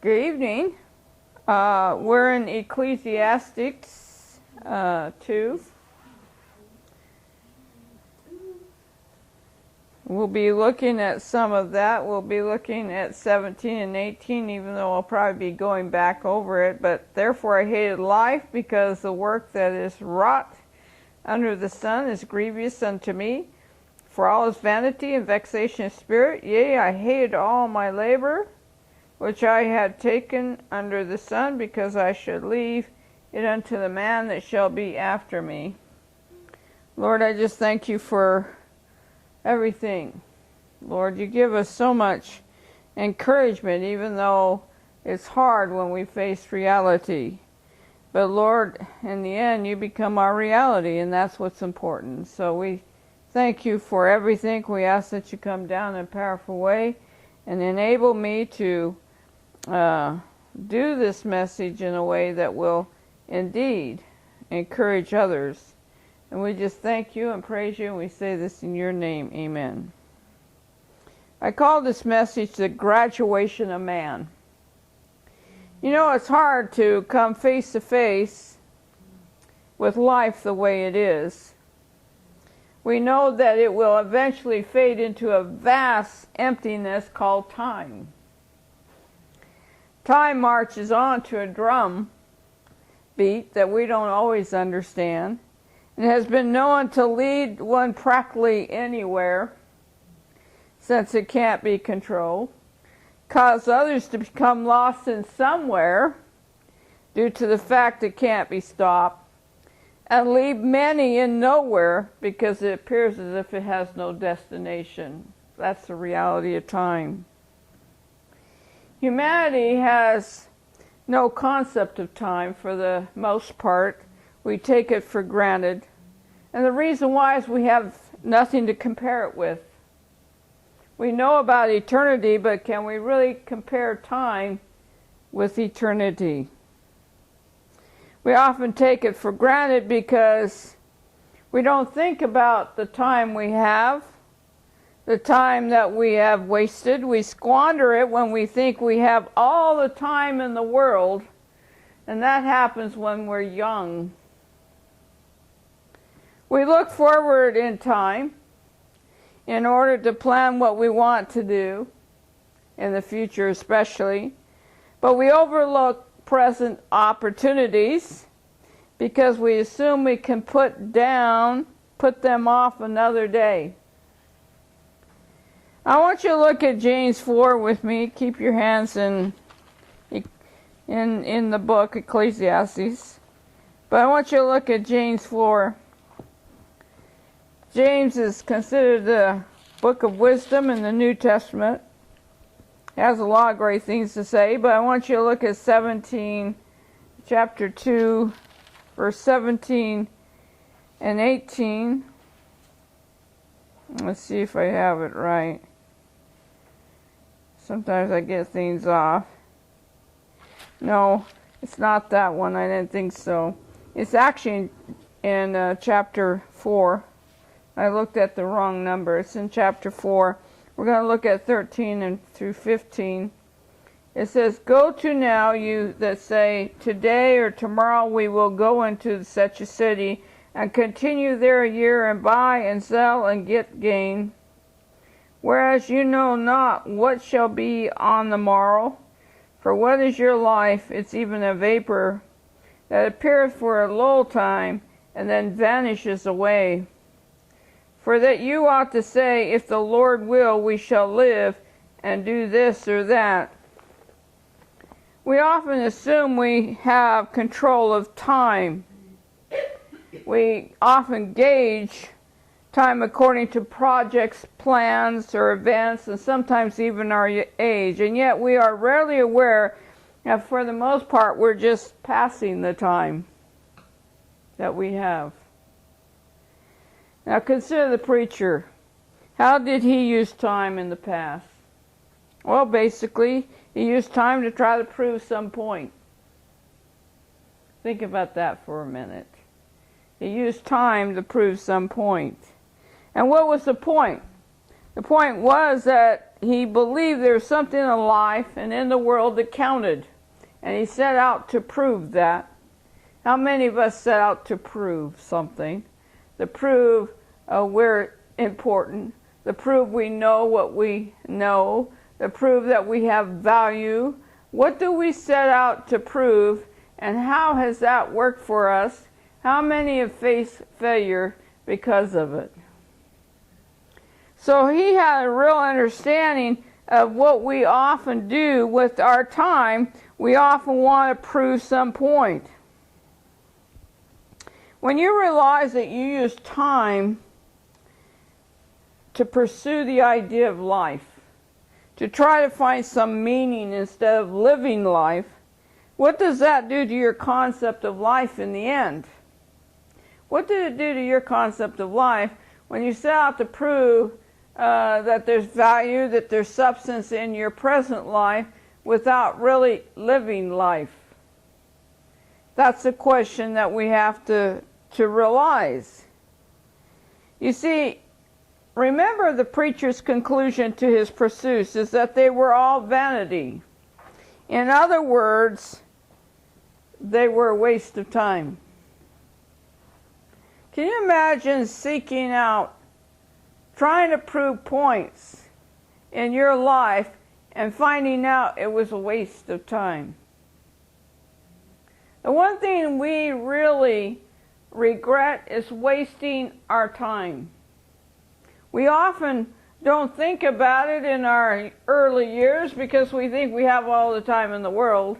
Good evening. We're in Ecclesiastes 2. We'll be looking at some of that. We'll be looking at 17 and 18, even though I'll probably be going back over it. But therefore I hated life, because the work that is wrought under the sun is grievous unto me. For all is vanity and vexation of spirit. Yea, I hated all my labor, which I had taken under the sun, because I should leave it unto the man that shall be after me. Lord, I just thank you for everything. Lord, you give us so much encouragement, even though it's hard when we face reality. But Lord, in the end, you become our reality, and that's what's important. So we thank you for everything. We ask that you come down in a powerful way and enable me to do this message in a way that will indeed encourage others. And we just thank you and praise you, and we say this in your name. Amen. I call this message the graduation of man. You know, it's hard to come face to face with life the way it is. We know that it will eventually fade into a vast emptiness called time. Time marches on to a drum beat that we don't always understand. It has been known to lead one practically anywhere, since it can't be controlled, cause others to become lost in somewhere due to the fact it can't be stopped, and leave many in nowhere because it appears as if it has no destination. That's the reality of time. Humanity has no concept of time for the most part. We take it for granted. And the reason why is we have nothing to compare it with. We know about eternity, but can we really compare time with eternity? We often take it for granted because we don't think about the time we have, the time that we have wasted. We squander it when we think we have all the time in the world, and that happens when we're young. We look forward in time in order to plan what we want to do, in the future especially, but we overlook present opportunities because we assume we can put them off another day. I want you to look at James 4 with me. Keep your hands in the book Ecclesiastes. But I want you to look at James 4. James is considered the book of wisdom in the New Testament. It has a lot of great things to say, but I want you to look at chapter 2, verse 17 and 18. Let's see if I have it right. Sometimes I get things off. No, it's not that one. I didn't think so. It's actually in chapter 4. I looked at the wrong number. It's in chapter 4. We're going to look at 13 and through 15. It says, "Go to now, you that say, today or tomorrow we will go into such a city, and continue there a year, and buy and sell and get gain. Whereas you know not what shall be on the morrow. For what is your life? It's even a vapor that appeareth for a little time, and then vanishes away. For that you ought to say, if the Lord will, we shall live, and do this or that." We often assume we have control of time. We often gauge time according to projects, plans, or events, and sometimes even our age. And yet we are rarely aware that for the most part we're just passing the time that we have. Now consider the preacher. How did he use time in the past? Well, basically, he used time to try to prove some point. Think about that for a minute. He used time to prove some point. And what was the point? The point was that he believed there was something in life and in the world that counted. And he set out to prove that. How many of us set out to prove something? To prove we're important. To prove we know what we know. To prove that we have value. What do we set out to prove, and how has that worked for us? How many have faced failure because of it? So he had a real understanding of what we often do with our time. We often want to prove some point. When you realize that you use time to pursue the idea of life, to try to find some meaning instead of living life, what does that do to your concept of life in the end? What did it do to your concept of life when you set out to prove that there's value, that there's substance in your present life without really living life? That's a question that we have to realize. You see, remember the preacher's conclusion to his pursuits is that they were all vanity. In other words, they were a waste of time. Can you imagine seeking out, trying to prove points in your life and finding out it was a waste of time? The one thing we really regret is wasting our time. We often don't think about it in our early years because we think we have all the time in the world.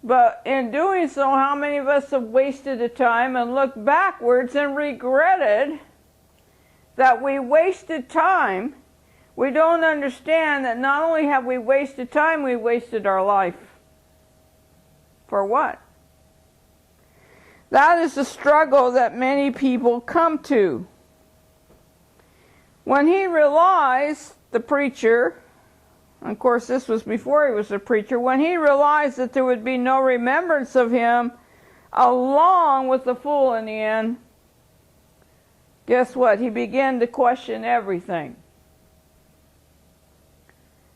But in doing so, how many of us have wasted the time and looked backwards and regretted that we wasted time? We don't understand that not only have we wasted time, we wasted our life. For what? That is the struggle that many people come to. When he realized, the preacher, of course this was before he was a preacher, when he realized that there would be no remembrance of him along with the fool in the end, guess what? He began to question everything.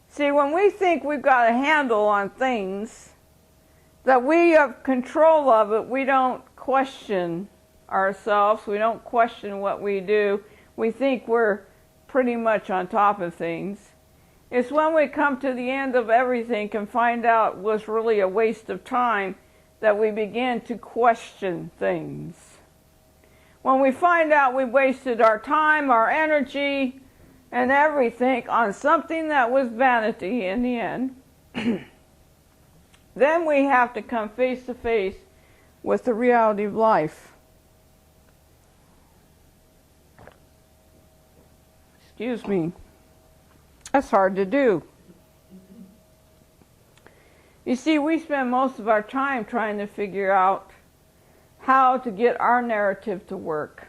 See, when we think we've got a handle on things, that we have control of it, we don't question ourselves, we don't question what we do, we think we're pretty much on top of things. It's when we come to the end of everything and find out it was really a waste of time that we begin to question things. When we find out we wasted our time, our energy, and everything on something that was vanity in the end, then we have to come face to face with the reality of life. Excuse me. That's hard to do. You see, we spend most of our time trying to figure out how to get our narrative to work,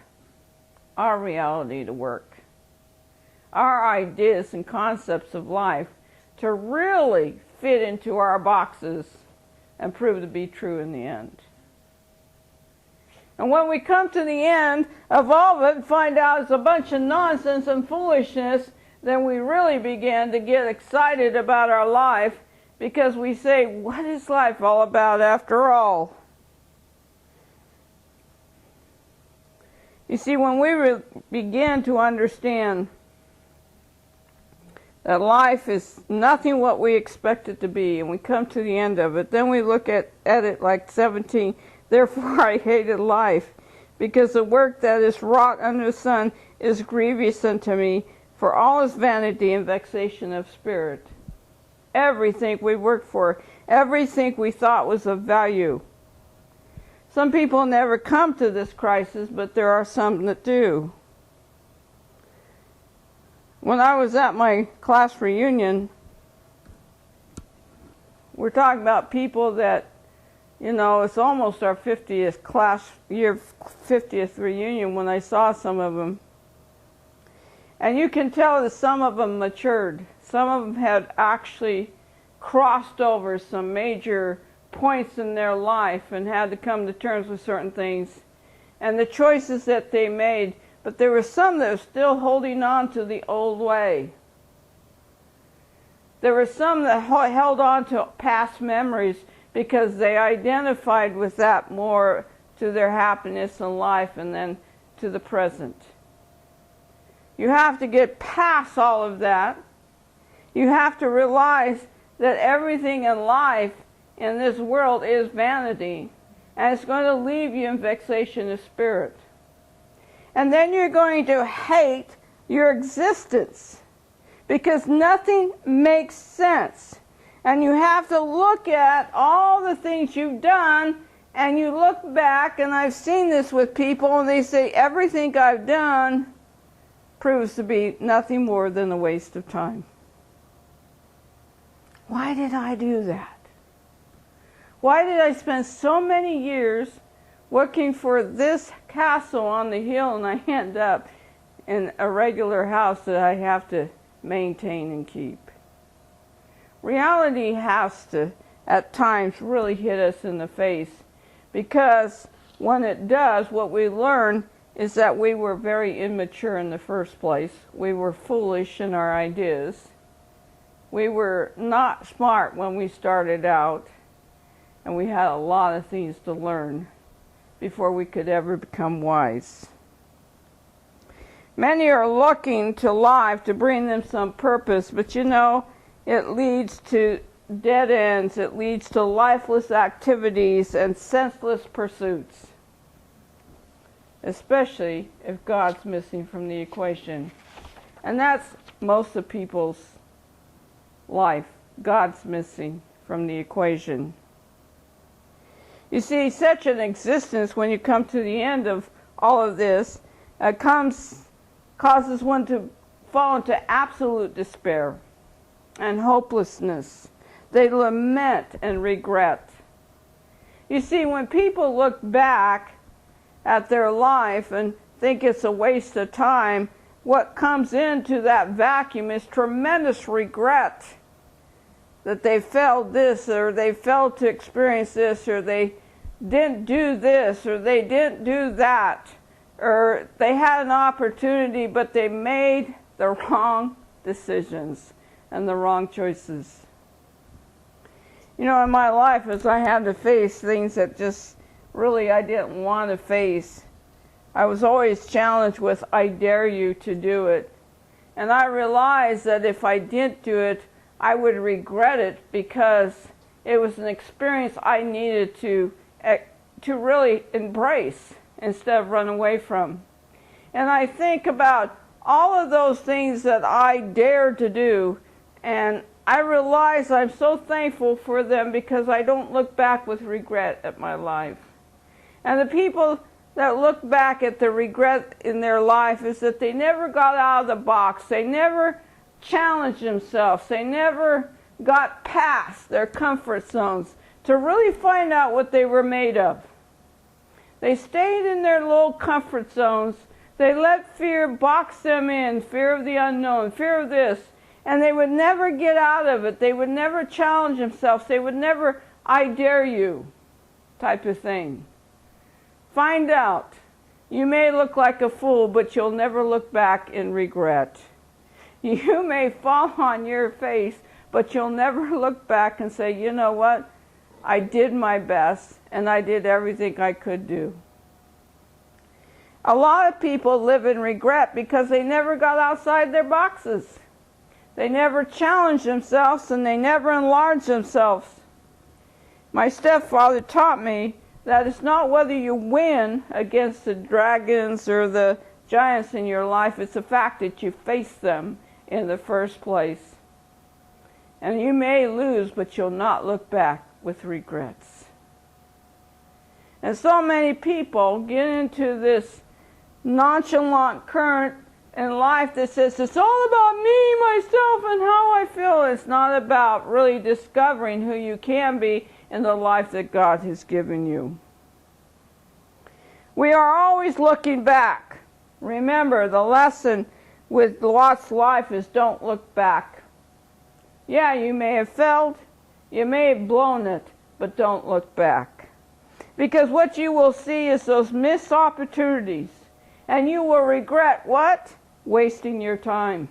our reality to work, our ideas and concepts of life to really fit into our boxes and prove to be true in the end. And when we come to the end of all of it and find out it's a bunch of nonsense and foolishness, then we really begin to get excited about our life because we say, what is life all about after all? You see, when we begin to understand that life is nothing what we expect it to be, and we come to the end of it, then we look at it like 17. Therefore I hated life, because the work that is wrought under the sun is grievous unto me, for all is vanity and vexation of spirit. Everything we worked for, everything we thought was of value. Some people never come to this crisis, but there are some that do. When I was at my class reunion, we're talking about people that, you know, it's almost our 50th class year, 50th reunion when I saw some of them. And you can tell that some of them matured. Some of them had actually crossed over some major points in their life and had to come to terms with certain things and the choices that they made. But there were some that were still holding on to the old way. There were some that held on to past memories because they identified with that more to their happiness in life and then to the present. You have to get past all of that. You have to realize that everything in life in this world is vanity, and it's going to leave you in vexation of spirit. And then you're going to hate your existence because nothing makes sense. And you have to look at all the things you've done, and you look back, and I've seen this with people, and they say, everything I've done proves to be nothing more than a waste of time. Why did I do that? Why did I spend so many years looking for this castle on the hill, and I end up in a regular house that I have to maintain and keep? Reality has to, at times, really hit us in the face, because when it does, what we learn is that we were very immature in the first place. We were foolish in our ideas. We were not smart when we started out, and we had a lot of things to learn before we could ever become wise. Many are looking to life to bring them some purpose, but you know, it leads to dead ends. It leads to lifeless activities and senseless pursuits, especially if God's missing from the equation. And that's most of people's life. God's missing from the equation. You see, such an existence, when you come to the end of all of this, causes one to fall into absolute despair and hopelessness. They lament and regret. You see, when people look back at their life and think it's a waste of time, what comes into that vacuum is tremendous regret that they failed this, or they failed to experience this, or they didn't do this, or they didn't do that, or they had an opportunity but they made the wrong decisions and the wrong choices. You know, in my life, as I had to face things that just really I didn't want to face, I was always challenged with, I dare you to do it. And I realized that if I didn't do it, I would regret it, because it was an experience I needed to really embrace instead of run away from. And I think about all of those things that I dared to do, and I realize I'm so thankful for them because I don't look back with regret at my life. And the people that look back at the regret in their life is that they never got out of the box. They never challenged themselves. They never got past their comfort zones to really find out what they were made of. They stayed in their little comfort zones. They let fear box them in, fear of the unknown, fear of this, and they would never get out of it. They would never challenge themselves. They would never, I dare you type of thing. Find out. You may look like a fool, but you'll never look back in regret. You may fall on your face, but you'll never look back and say, you know what? I did my best, and I did everything I could do. A lot of people live in regret because they never got outside their boxes. They never challenged themselves, and they never enlarged themselves. My stepfather taught me that it's not whether you win against the dragons or the giants in your life, it's the fact that you face them in the first place. And you may lose, but you'll not look back with regrets. And so many people get into this nonchalant current in life that says it's all about me, myself, and how I feel. It's not about really discovering who you can be in the life that God has given you. We are always looking back. Remember, the lesson with Lot's life is don't look back. Yeah, you may have failed, you may have blown it, but don't look back. Because what you will see is those missed opportunities, and you will regret what? Wasting your time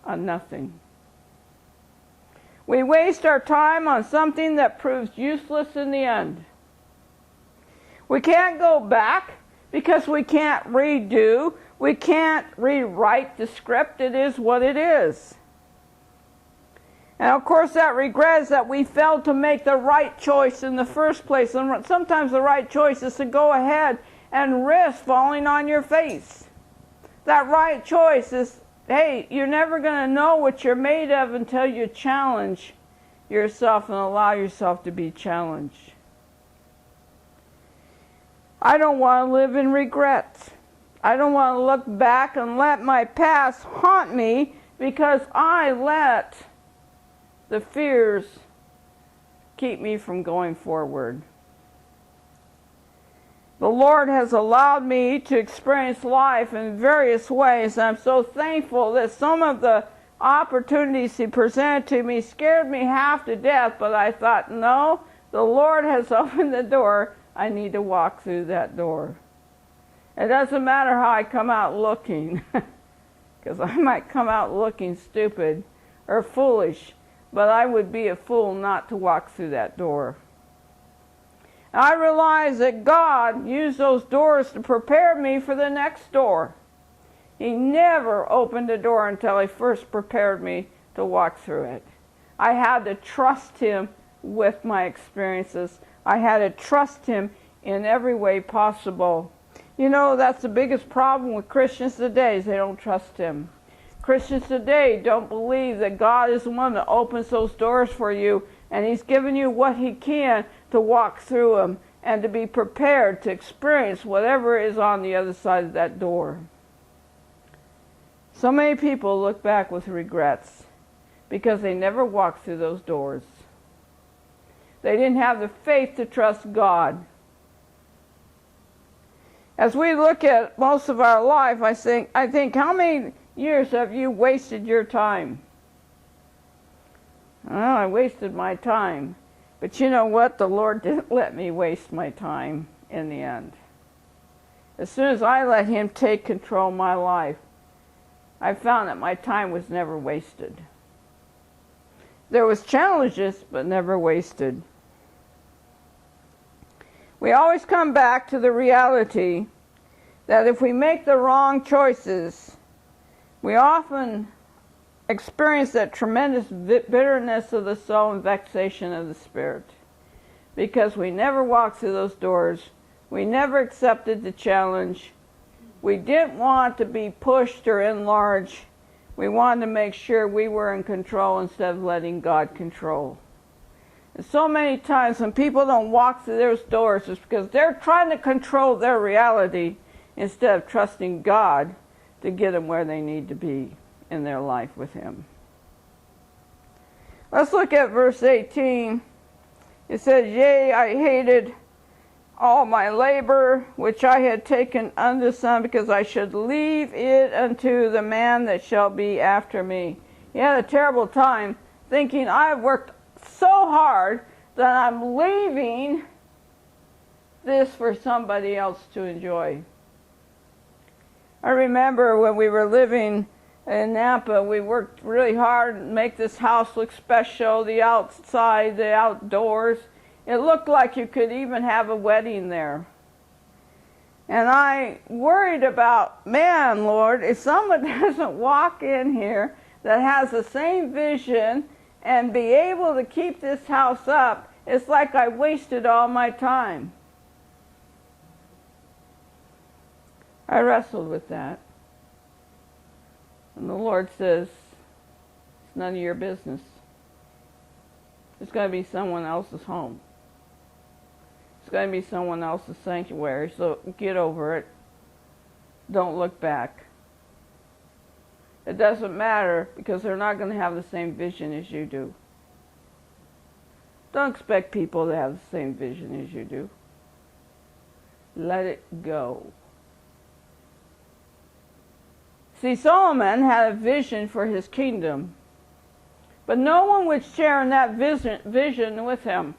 on nothing. We waste our time on something that proves useless in the end. We can't go back because we can't redo. We can't rewrite the script. It is what it is. And of course that regret is that we failed to make the right choice in the first place. And sometimes the right choice is to go ahead and risk falling on your face. That right choice is, hey, you're never going to know what you're made of until you challenge yourself and allow yourself to be challenged. I don't want to live in regrets. I don't want to look back and let my past haunt me because I let the fears keep me from going forward. The Lord has allowed me to experience life in various ways, and I'm so thankful that some of the opportunities He presented to me scared me half to death, but I thought, no, the Lord has opened the door. I need to walk through that door. It doesn't matter how I come out looking, because I might come out looking stupid or foolish, but I would be a fool not to walk through that door. I realized that God used those doors to prepare me for the next door. He never opened a door until He first prepared me to walk through it. I had to trust Him with my experiences. I had to trust Him in every way possible. You know, that's the biggest problem with Christians today, is they don't trust Him. Christians today don't believe that God is the one that opens those doors for you, and He's given you what He can to walk through them and to be prepared to experience whatever is on the other side of that door. So many people look back with regrets because they never walked through those doors. They didn't have the faith to trust God. As we look at most of our life, I think, how many years have you wasted your time? Well, I wasted my time. But you know what? The Lord didn't let me waste my time in the end. As soon as I let Him take control of my life, I found that my time was never wasted. There was challenges, but never wasted. We always come back to the reality that if we make the wrong choices, we often experience that tremendous bitterness of the soul and vexation of the spirit. Because we never walked through those doors. We never accepted the challenge. We didn't want to be pushed or enlarged. We wanted to make sure we were in control instead of letting God control. And so many times when people don't walk through those doors, it's because they're trying to control their reality instead of trusting God to get them where they need to be in their life with Him. Let's look at verse 18. It says, Yea, I hated all my labor which I had taken unto the Son, because I should leave it unto the man that shall be after me. He had a terrible time thinking, I've worked so hard that I'm leaving this for somebody else to enjoy. I remember when we were living in Napa, we worked really hard to make this house look special, the outside, the outdoors. It looked like you could even have a wedding there. And I worried about, man, Lord, if someone doesn't walk in here that has the same vision and be able to keep this house up, it's like I wasted all my time. I wrestled with that. And the Lord says, it's none of your business. It's going to be someone else's home. It's going to be someone else's sanctuary, so get over it. Don't look back. It doesn't matter, because they're not going to have the same vision as you do. Don't expect people to have the same vision as you do. Let it go. See, Solomon had a vision for his kingdom, but no one would share in that vision with him.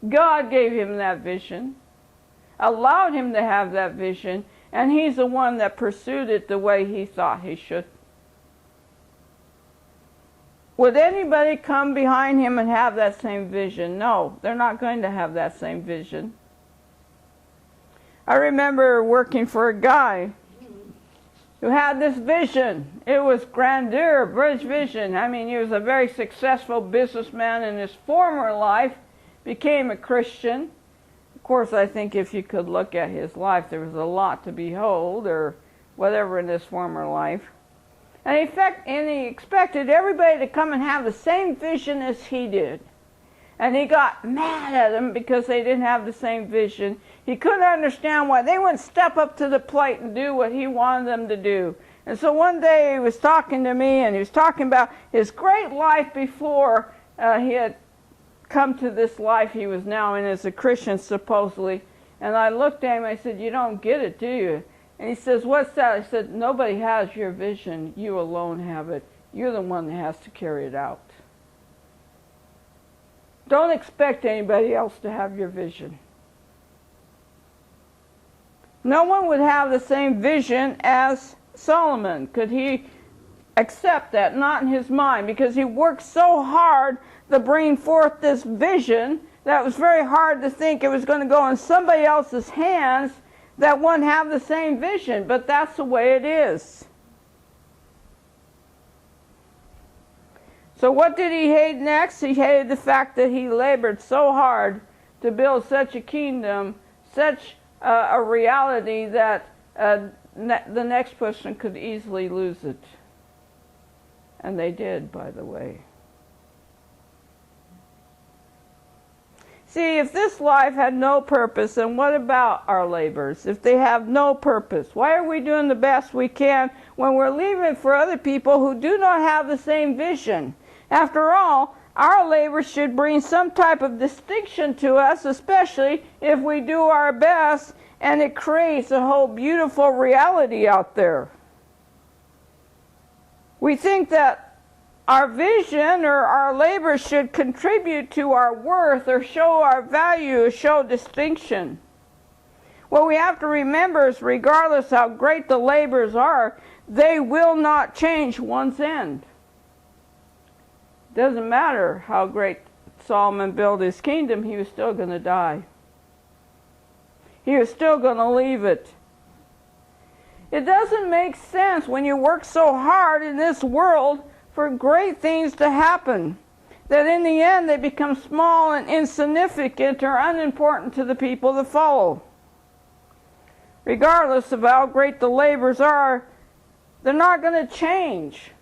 God gave him that vision, allowed him to have that vision, and he's the one that pursued it the way he thought he should. would anybody come behind him and have that same vision? No, they're not going to have that same vision. I remember working for a guy who had this vision. It was grandeur, bridge vision. I mean, he was a very successful businessman in his former life, became a Christian. Of course, I think if you could look at his life, there was a lot to behold, or whatever in his former life. And he expected everybody to come and have the same vision as he did. And he got mad at them because they didn't have the same vision. He couldn't understand why they wouldn't step up to the plate and do what he wanted them to do. And so one day he was talking to me, and he was talking about his great life before he had come to this life he was now in as a Christian, supposedly. And I looked at him, I said, "You don't get it, do you?" And he says, "What's that?" I said, "Nobody has your vision. You alone have it. You're the one that has to carry it out. Don't expect anybody else to have your vision." No one would have the same vision as Solomon. Could he accept that? Not in his mind, because he worked so hard to bring forth this vision that it was very hard to think it was going to go in somebody else's hands that wouldn't have the same vision. But that's the way it is. So what did he hate next? He hated the fact that he labored so hard to build such a kingdom, such a reality that the next person could easily lose it. And they did, by the way. See, if this life had no purpose, then what about our labors? If they have no purpose, why are we doing the best we can when we're leaving for other people who do not have the same vision? After all, our labor should bring some type of distinction to us, especially if we do our best and it creates a whole beautiful reality out there. We think that our vision or our labor should contribute to our worth or show our value or show distinction. What we have to remember is regardless how great the labors are, they will not change one's end. Doesn't matter how great Solomon built his kingdom, he was still going to die. He was still going to leave it. It doesn't make sense when you work so hard in this world for great things to happen, that in the end they become small and insignificant or unimportant to the people that follow. Regardless of how great the labors are, they're not going to change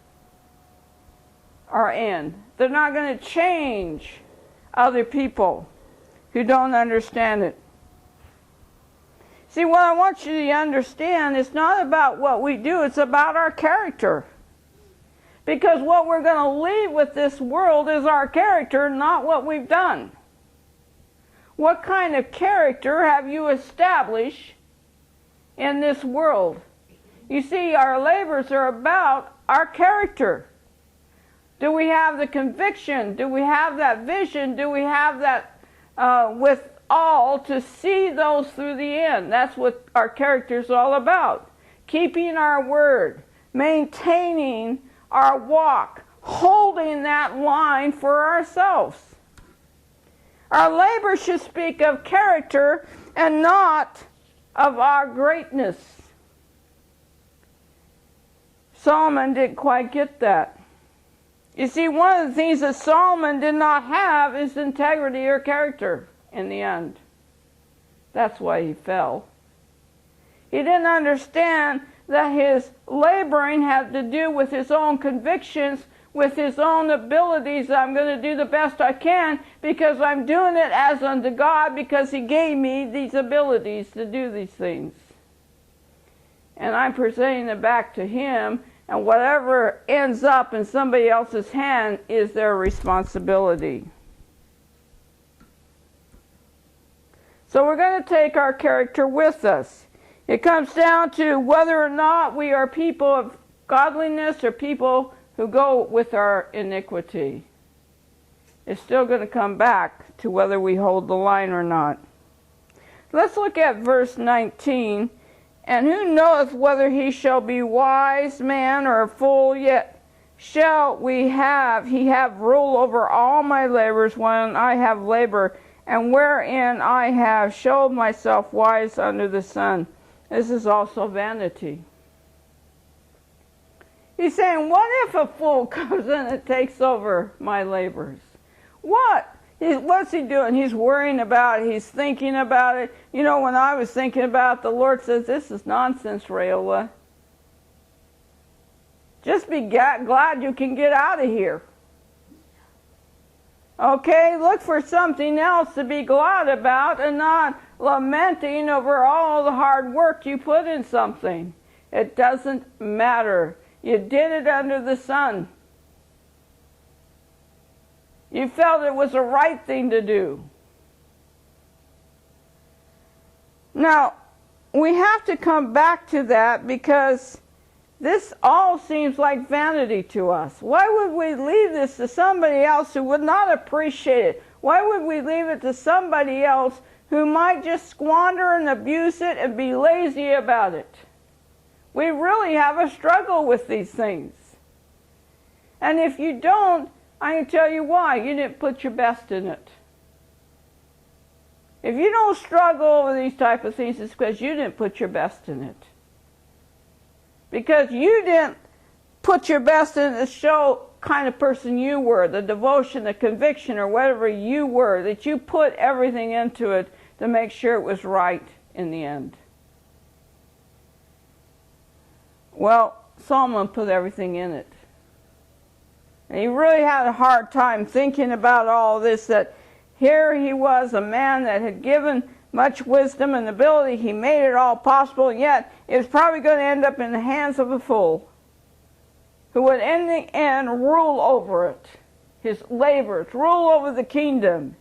our end. They're not going to change other people who don't understand it. See, what I want you to understand is not about what we do, it's about our character. Because what we're going to leave with this world is our character, not what we've done. What kind of character have you established in this world? You see, our labors are about our character. Do we have the conviction? Do we have that vision? Do we have that with all to see those through the end? That's what our character is all about. Keeping our word, maintaining our walk, holding that line for ourselves. Our labor should speak of character and not of our greatness. Solomon didn't quite get that. You see, one of the things that Solomon did not have is integrity or character in the end. That's why he fell. He didn't understand that his laboring had to do with his own convictions, with his own abilities. I'm going to do the best I can because I'm doing it as unto God, because he gave me these abilities to do these things. And I'm presenting it back to him, and whatever ends up in somebody else's hand is their responsibility. So we're going to take our character with us. It comes down to whether or not we are people of godliness or people who go with our iniquity. It's still going to come back to whether we hold the line or not. Let's look at verse 19. And who knoweth whether he shall be wise man or a fool, yet shall he have rule over all my labors when I have labor, and wherein I have showed myself wise under the sun. This is also vanity. He's saying, what if a fool comes in and takes over my labors? What's he doing? He's worrying about it. He's thinking about it. You know, when I was thinking about it, the Lord says, this is nonsense, Rayola. Just be glad you can get out of here. Okay, look for something else to be glad about and not lamenting over all the hard work you put in something. It doesn't matter. You did it under the sun. You felt it was the right thing to do. Now, we have to come back to that because this all seems like vanity to us. Why would we leave this to somebody else who would not appreciate it? Why would we leave it to somebody else who might just squander and abuse it and be lazy about it? We really have a struggle with these things. And if you don't, I can tell you why. You didn't put your best in it. If you don't struggle over these type of things, it's because you didn't put your best in it. Because you didn't put your best in to show kind of person you were, the devotion, the conviction, or whatever you were, that you put everything into it to make sure it was right in the end. Well, Solomon put everything in it. And he really had a hard time thinking about all this, that here he was, a man that had given much wisdom and ability. He made it all possible, and yet it was probably going to end up in the hands of a fool who would in the end rule over it, his labors, rule over the kingdom.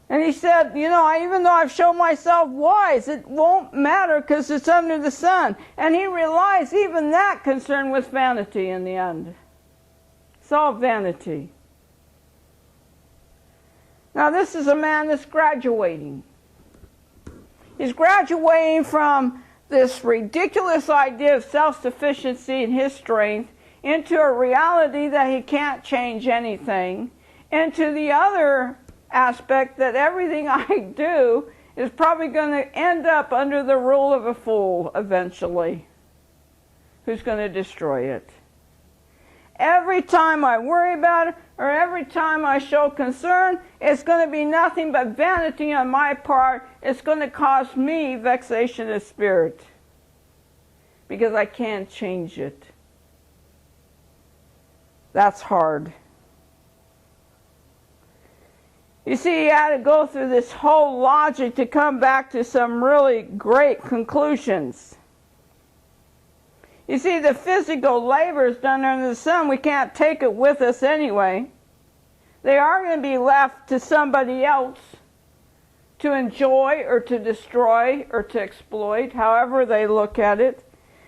And he said, you know, even though I've shown myself wise, it won't matter because it's under the sun. And he realized even that concern was vanity in the end. It's all vanity. Now this is a man that's graduating. He's graduating from this ridiculous idea of self-sufficiency and his strength into a reality that he can't change anything, into the other aspect that everything I do is probably going to end up under the rule of a fool eventually, who's going to destroy it. Every time I worry about it, or every time I show concern, it's going to be nothing but vanity on my part. It's going to cause me vexation of spirit, because I can't change it. That's hard. You see, he had to go through this whole logic to come back to some really great conclusions. You see, the physical labors done under the sun, we can't take it with us anyway. They are going to be left to somebody else to enjoy or to destroy or to exploit, however they look at it.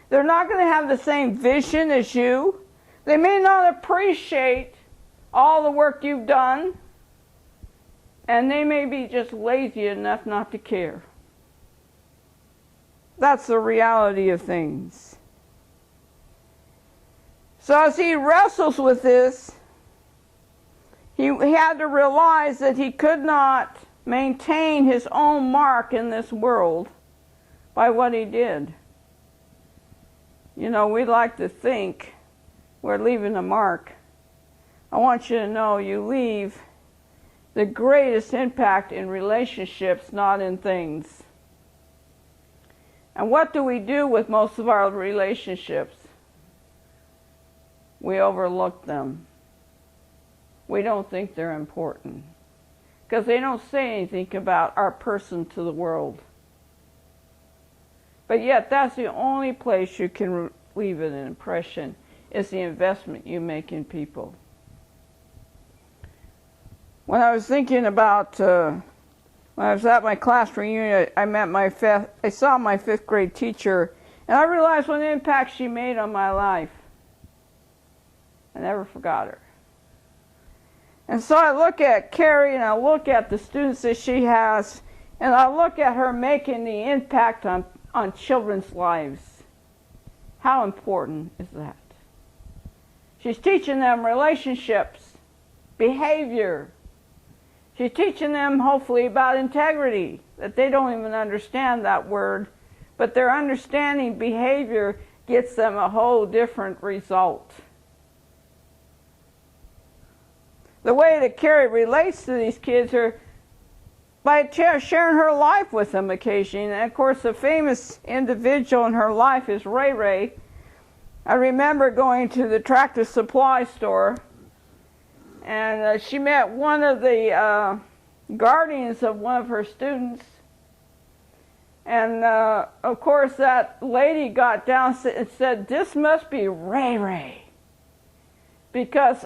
They're not going to have the same vision as you. They may not appreciate all the work you've done, and they may be just lazy enough not to care. That's the reality of things. So as he wrestles with this, he had to realize that he could not maintain his own mark in this world by what he did. You know, we like to think we're leaving a mark. I want you to know you leave the greatest impact in relationships, not in things. And what do we do with most of our relationships? We overlook them. We don't think they're important because they don't say anything about our person to the world. But yet that's the only place you can leave an impression, is the investment you make in people. When I was thinking about, when I was at my class reunion, I saw my 5th grade teacher, and I realized what an impact she made on my life. I never forgot her. And so I look at Carrie, and I look at the students that she has, and I look at her making the impact on children's lives. How important is that? She's teaching them relationships, behavior. She's teaching them, hopefully, about integrity, that they don't even understand that word, but their understanding behavior gets them a whole different result. The way that Carrie relates to these kids are by sharing her life with them occasionally. And of course, a famous individual in her life is Ray Ray. I remember going to the tractor supply store, and she met one of the guardians of one of her students. And of course, that lady got down and said, "This must be Ray Ray," because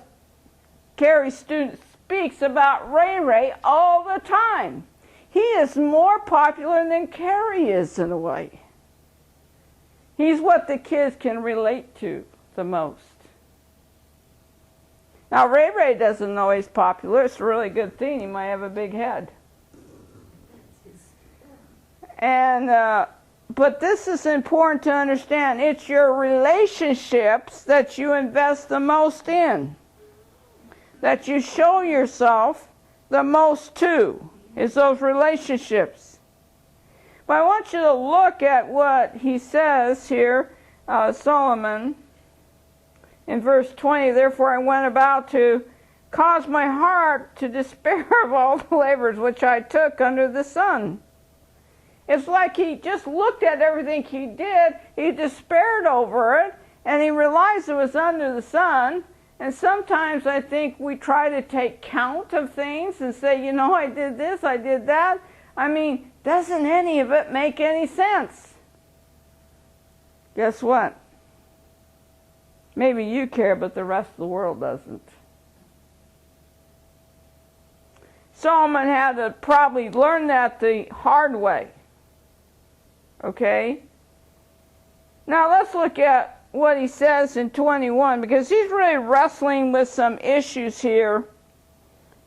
Carrie's student speaks about Ray Ray all the time. He is more popular than Carrie is in a way. He's what the kids can relate to the most. Now, Ray Ray doesn't know he's popular. It's a really good thing. He might have a big head. And but this is important to understand. It's your relationships that you invest the most in, that you show yourself the most to, is those relationships. But I want you to look at what he says here, Solomon, in verse 20. Therefore I went about to cause my heart to despair of all the labors which I took under the sun. It's like he just looked at everything he did, he despaired over it, and he realized it was under the sun. And sometimes I think we try to take count of things and say, you know, I did this, I did that. I mean, doesn't any of it make any sense? Guess what? Maybe you care, but the rest of the world doesn't. Solomon had to probably learn that the hard way. Okay? Now let's look at what he says in 21, because he's really wrestling with some issues here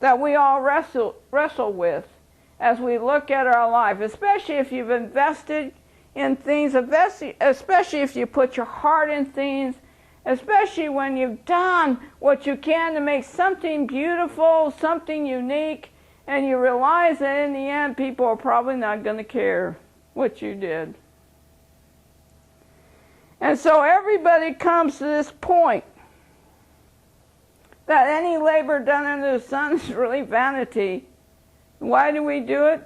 that we all wrestle with as we look at our life, especially if you've invested in things, especially if you put your heart in things, especially when you've done what you can to make something beautiful, something unique, and you realize that in the end people are probably not going to care what you did. And so everybody comes to this point that any labor done under the sun is really vanity. Why do we do it?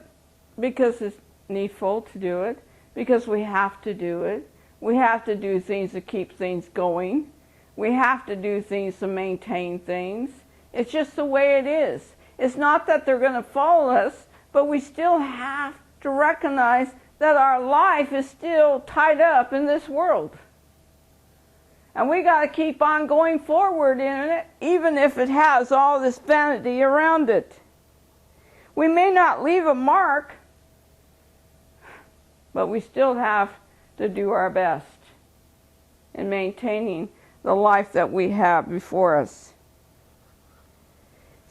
Because it's needful to do it. Because we have to do it. We have to do things to keep things going. We have to do things to maintain things. It's just the way it is. It's not that they're going to follow us, but we still have to recognize that our life is still tied up in this world. And we got to keep on going forward in it, even if it has all this vanity around it. We may not leave a mark, but we still have to do our best in maintaining the life that we have before us.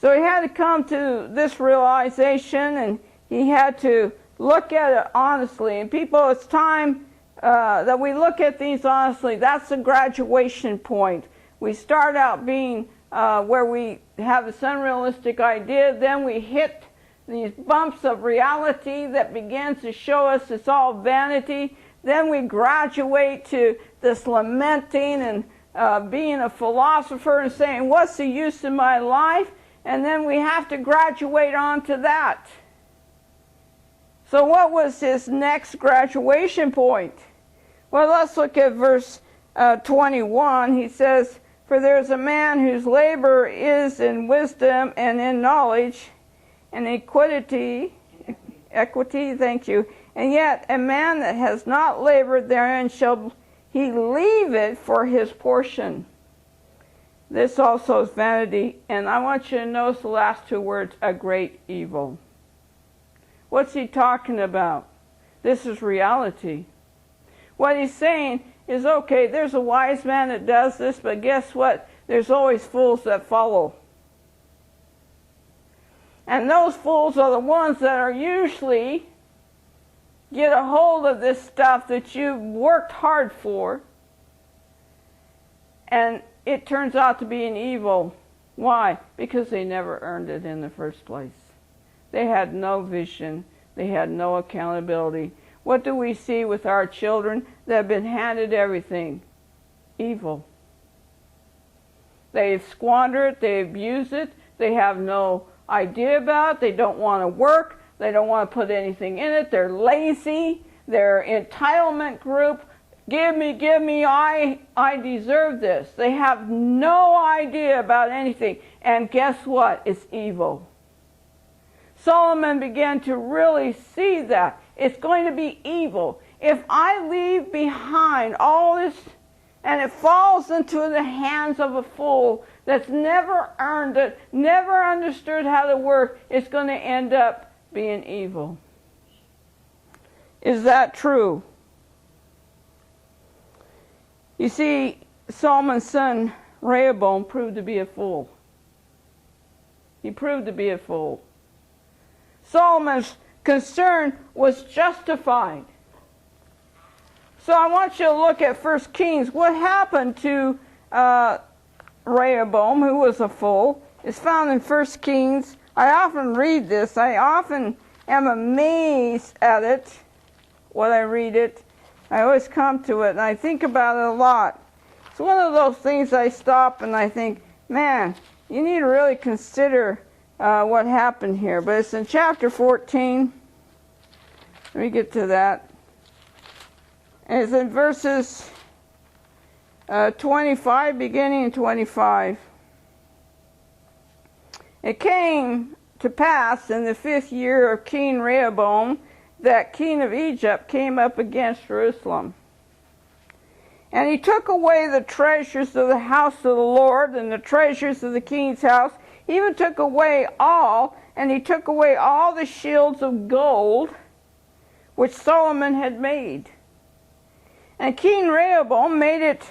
So he had to come to this realization, and he had to look at it honestly. And people, it's time that we look at these honestly. That's the graduation point. We start out being where we have this unrealistic idea, then we hit these bumps of reality that begins to show us it's all vanity. Then we graduate to this lamenting and being a philosopher and saying, what's the use of my life? And then we have to graduate on to that. So what was his next graduation point? Well, let's look at verse 21. He says, for there's a man whose labor is in wisdom and in knowledge and equity, thank you. And yet a man that has not labored therein shall he leave it for his portion. This also is vanity. And I want you to notice the last two words, a great evil. What's he talking about? This is reality. What he's saying is, okay, there's a wise man that does this, but guess what? There's always fools that follow. And those fools are the ones that are usually get a hold of this stuff that you've worked hard for, And it turns out to be an evil. Why? Because they never earned it in the first place. They had no vision. They had no accountability. What do we see with our children that have been handed everything? Evil. They squander it. They abuse it. They have no idea about it. They don't want to work. They don't want to put anything in it. They're lazy. They're entitlement group. Give me, I deserve this. They have no idea about anything. And guess what? It's evil. Solomon began to really see that. It's going to be evil. If I leave behind all this and it falls into the hands of a fool that's never earned it, never understood how to work, it's going to end up being evil. Is that true? You see, Solomon's son Rehoboam proved to be a fool. He proved to be a fool. Solomon's concern was justified. So I want you to look at 1 Kings. What happened to Rehoboam, who was a fool, is found in 1 Kings. I often read this. I often am amazed at it when I read it. I always come to it and I think about it a lot. It's one of those things I stop and I think, man, you need to really consider what happened here. But it's in chapter 14. Let me get to that. And it's in verses 25, beginning in 25. It came to pass in the 5th year of King Rehoboam that king of Egypt came up against Jerusalem. And he took away the treasures of the house of the Lord and the treasures of the king's house. He even took away all, and he took away all the shields of gold which Solomon had made. And King Rehoboam made it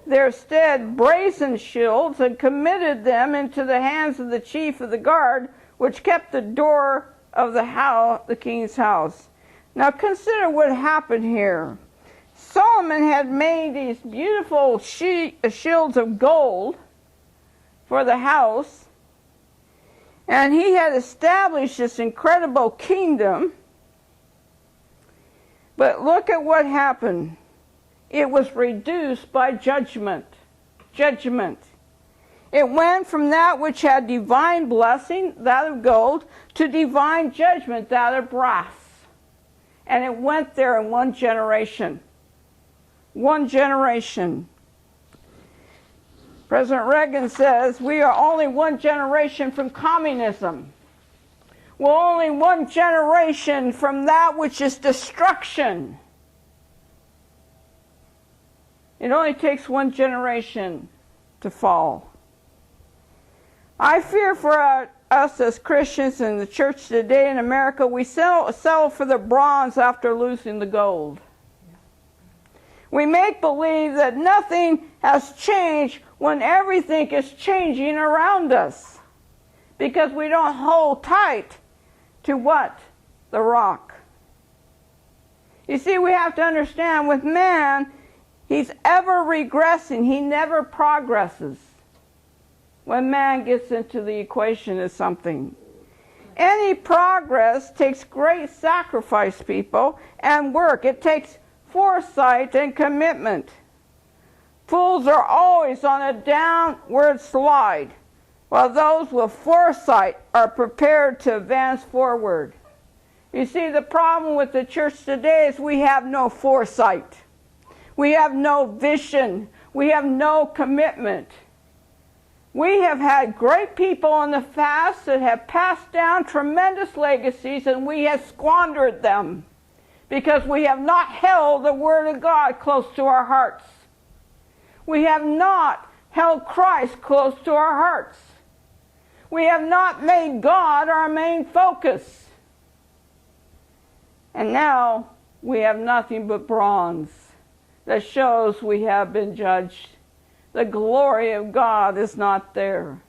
their stead brazen shields and committed them into the hands of the chief of the guard, which kept the door of the king's house. Now consider what happened here. Solomon had made these beautiful shields of gold for the house, and he had established this incredible kingdom. But look at what happened. It was reduced by judgment. Judgment. It went from that which had divine blessing, that of gold, to divine judgment, that of brass. And it went there in one generation. One generation. President Reagan says we are only one generation from communism. We're only one generation from that which is destruction. It only takes one generation to fall. I fear for us as Christians in the church today in America, we settle for the bronze after losing the gold. We make believe that nothing has changed when everything is changing around us, because we don't hold tight to what? The rock. You see, we have to understand with man, he's ever regressing. He never progresses when man gets into the equation of something. Any progress takes great sacrifice, people, and work. It takes foresight and commitment. Fools are always on a downward slide, while those with foresight are prepared to advance forward. You see, the problem with the church today is we have no foresight. We have no vision. We have no commitment. We have had great people in the past that have passed down tremendous legacies, and we have squandered them because we have not held the Word of God close to our hearts. We have not held Christ close to our hearts. We have not made God our main focus. And now we have nothing but bronze that shows we have been judged. The glory of God is not there.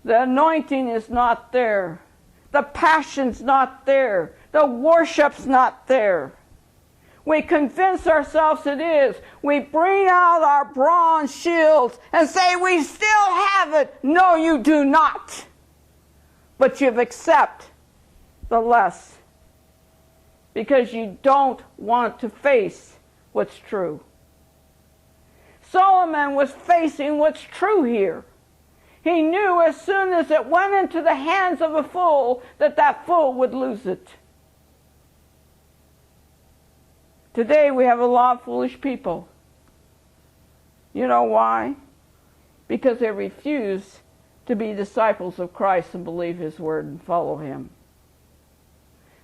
The anointing is not there. The passion's not there. The worship's not there. We convince ourselves it is. We bring out our bronze shields and say, we still have it. No, you do not. But you accept the less because you don't want to face what's true. Solomon was facing what's true here. He knew as soon as it went into the hands of a fool that that fool would lose it. Today we have a lot of foolish people. You know why? Because they refuse to be disciples of Christ and believe His word and follow Him.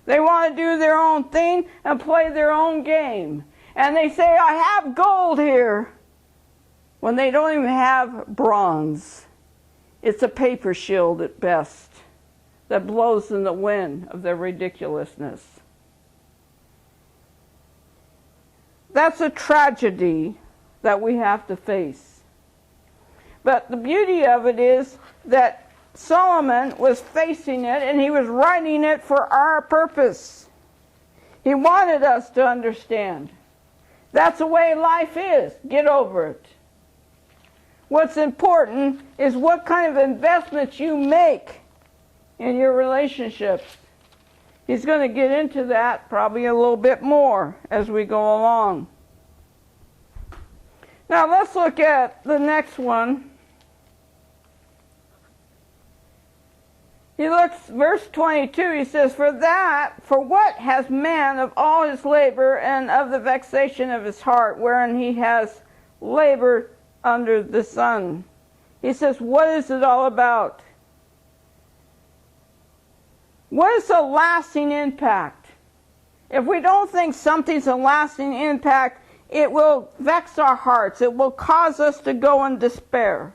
They want to do their own thing and play their own game. And they say, I have gold here, when they don't even have bronze. It's a paper shield at best that blows in the wind of their ridiculousness. That's a tragedy that we have to face. But the beauty of it is that Solomon was facing it and he was writing it for our purpose. He wanted us to understand. That's the way life is. Get over it. What's important is what kind of investments you make in your relationships. He's going to get into that probably a little bit more as we go along. Now let's look at the next one. He looks, verse 22, he says, for what has man of all his labor and of the vexation of his heart, wherein he has labored under the sun? He says, what is it all about? What is a lasting impact? If we don't think something's a lasting impact, it will vex our hearts. It will cause us to go in despair.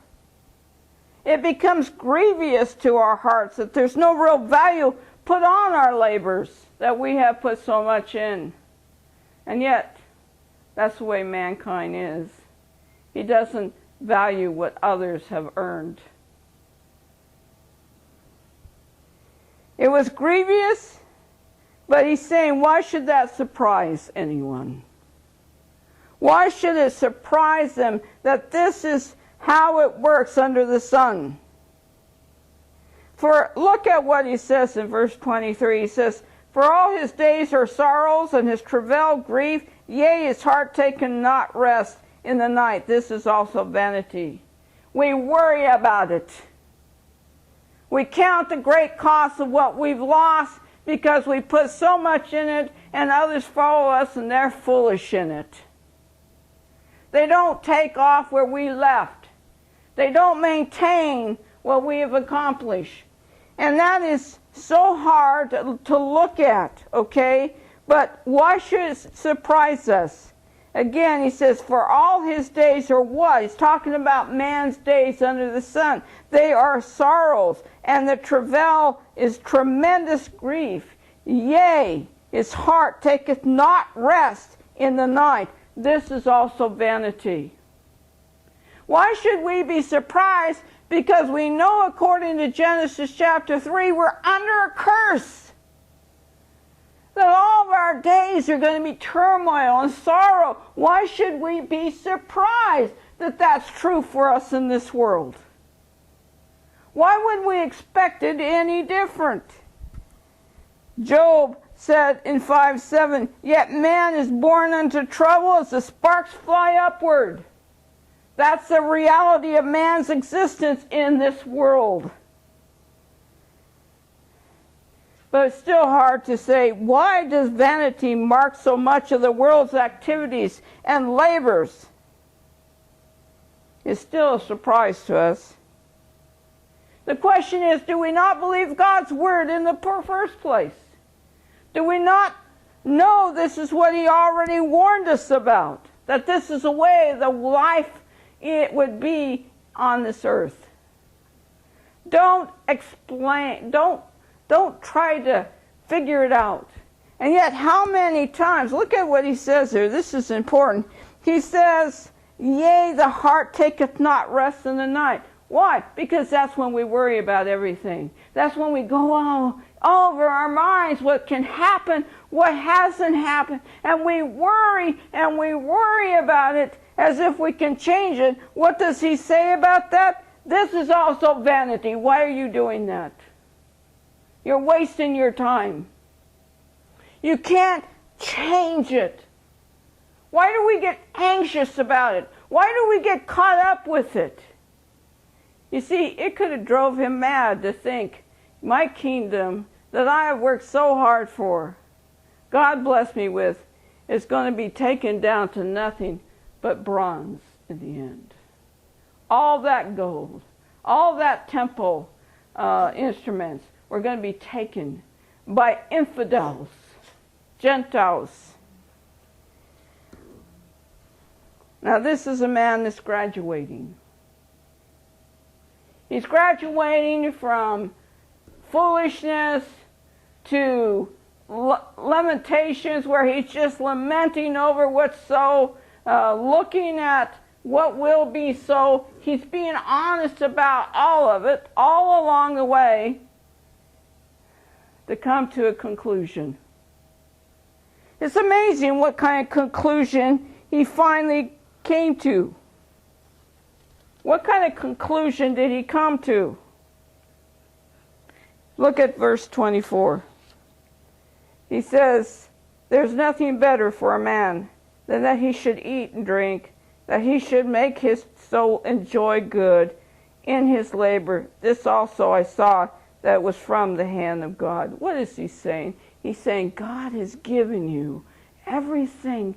It becomes grievous to our hearts that there's no real value put on our labors that we have put so much in. And yet, that's the way mankind is. He doesn't value what others have earned. It was grievous, but he's saying, why should that surprise anyone? Why should it surprise them that this is how it works under the sun? For look at what he says in verse 23. He says, for all his days are sorrows, and his travail grief, yea, his heart taketh not rest in the night. This is also vanity. We worry about it. We count the great cost of what we've lost because we put so much in it and others follow us and they're foolish in it. They don't take off where we left. They don't maintain what we have accomplished. And that is so hard to look at, okay? But why should it surprise us? Again, he says, for all his days are what? He's talking about man's days under the sun. They are sorrows, and the travail is tremendous grief. Yea, his heart taketh not rest in the night. This is also vanity. Why should we be surprised? Because we know, according to Genesis chapter 3, we're under a curse. That all of our days are going to be turmoil and sorrow. Why should we be surprised that that's true for us in this world? Why would we expect it any different? Job said in 5:7, yet man is born unto trouble as the sparks fly upward. That's the reality of man's existence in this world. But it's still hard to say, why does vanity mark so much of the world's activities and labors? It's still a surprise to us. The question is, do we not believe God's word in the first place? Do we not know this is what He already warned us about? That this is the way the life it would be on this earth. Don't explain, don't try to figure it out. And yet, how many times, look at what he says here, this is important. He says, yea, the heart taketh not rest in the night. Why? Because that's when we worry about everything. That's when we go all over our minds what can happen, what hasn't happened, and we worry about it as if we can change it. What does he say about that? This is also vanity. Why are you doing that? You're wasting your time. You can't change it. Why do we get anxious about it? Why do we get caught up with it? You see, it could have drove him mad to think, my kingdom that I have worked so hard for, God bless me with, is going to be taken down to nothing but bronze in the end. All that gold, all that temple instruments were going to be taken by infidels, Gentiles. Now this is a man that's graduating. He's graduating from foolishness to lamentations, where he's just lamenting over what's so, looking at what will be so. He's being honest about all of it, all along the way, to come to a conclusion. It's amazing what kind of conclusion he finally came to. What kind of conclusion did he come to? Look at verse 24. He says, there's nothing better for a man than that he should eat and drink, that he should make his soul enjoy good in his labor. This also I saw that was from the hand of God. What is he saying? He's saying God has given you everything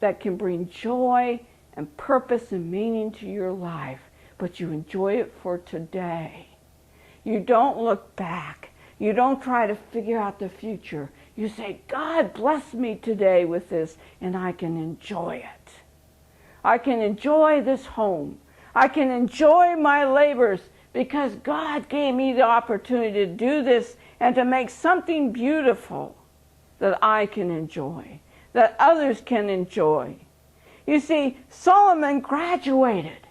that can bring joy and purpose and meaning to your life, but you enjoy it for today. You don't look back. You don't try to figure out the future. You say, God bless me today with this, and I can enjoy it. I can enjoy this home. I can enjoy my labors because God gave me the opportunity to do this and to make something beautiful that I can enjoy, that others can enjoy. You see, Solomon graduated.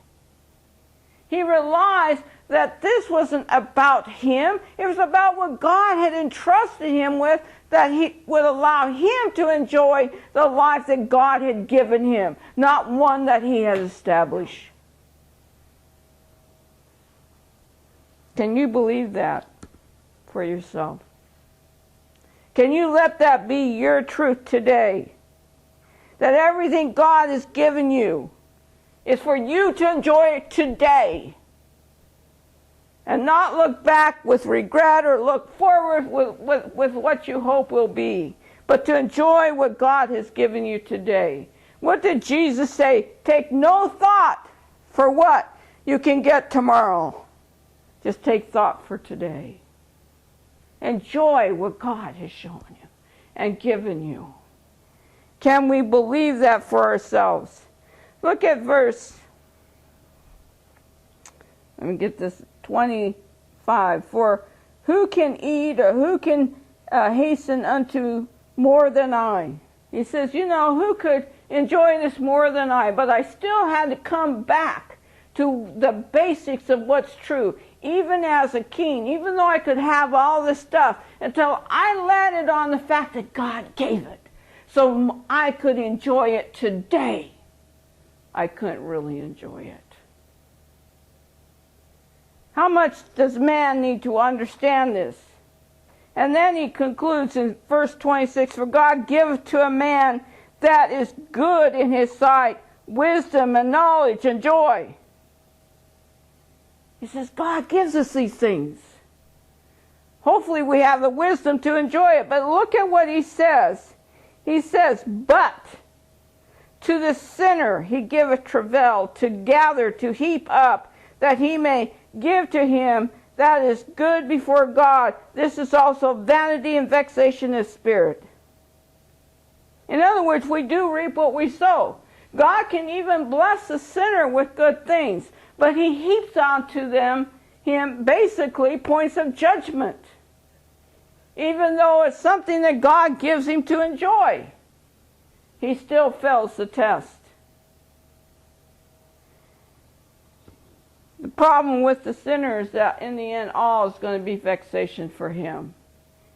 He realized that this wasn't about him. It was about what God had entrusted him with, that he would allow him to enjoy the life that God had given him, not one that he had established. Can you believe that for yourself? Can you let that be your truth today? That everything God has given you is for you to enjoy it today. And not look back with regret or look forward with what you hope will be. But to enjoy what God has given you today. What did Jesus say? Take no thought for what you can get tomorrow. Just take thought for today. Enjoy what God has shown you and given you. Can we believe that for ourselves? Look at verse, let me get this, 25. For who can eat or who can hasten unto more than I? He says, you know, who could enjoy this more than I? But I still had to come back to the basics of what's true. Even as a king, even though I could have all this stuff, until I landed on the fact that God gave it. So I could enjoy it today. I couldn't really enjoy it. How much does man need to understand this? And then he concludes in verse 26, for God giveth to a man that is good in his sight, wisdom and knowledge and joy. He says, God gives us these things. Hopefully we have the wisdom to enjoy it. But look at what he says. He says, but to the sinner he giveth travail, to gather, to heap up, that he may give to him that is good before God. This is also vanity and vexation of spirit. In other words, we do reap what we sow. God can even bless the sinner with good things, but he heaps onto him basically points of judgment, even though it's something that God gives him to enjoy. He still fails the test. The problem with the sinner is that in the end all is going to be vexation for him.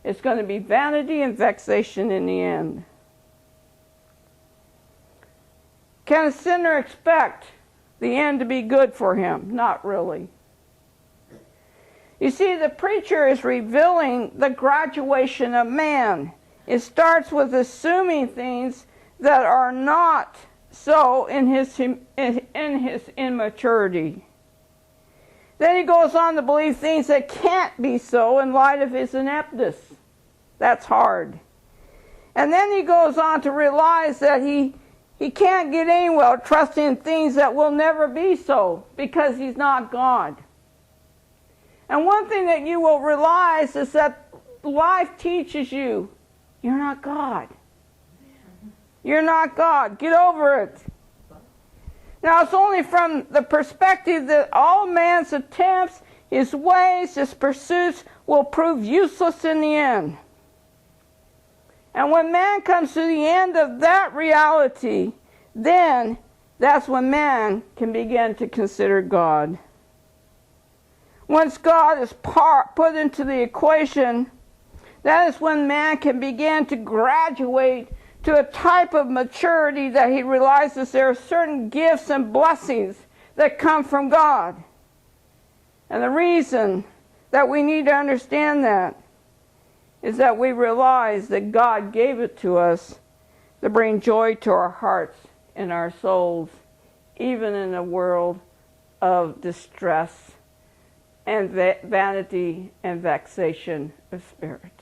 It's going to be vanity and vexation in the end. Can a sinner expect the end to be good for him? Not really. You see, the preacher is revealing the graduation of man. It starts with assuming things that are not so in his immaturity. Then he goes on to believe things that can't be so in light of his ineptness. That's hard. And then he goes on to realize that he can't get anywhere trusting in things that will never be so because he's not God. And one thing that you will realize is that life teaches you, you're not God. You're not God. Get over it. Now, it's only from the perspective that all man's attempts, his ways, his pursuits will prove useless in the end. And when man comes to the end of that reality, then that's when man can begin to consider God. Once God is put into the equation, that is when man can begin to graduate to a type of maturity that he realizes there are certain gifts and blessings that come from God. And the reason that we need to understand that is that we realize that God gave it to us to bring joy to our hearts and our souls, even in a world of distress and vanity and vexation of spirit.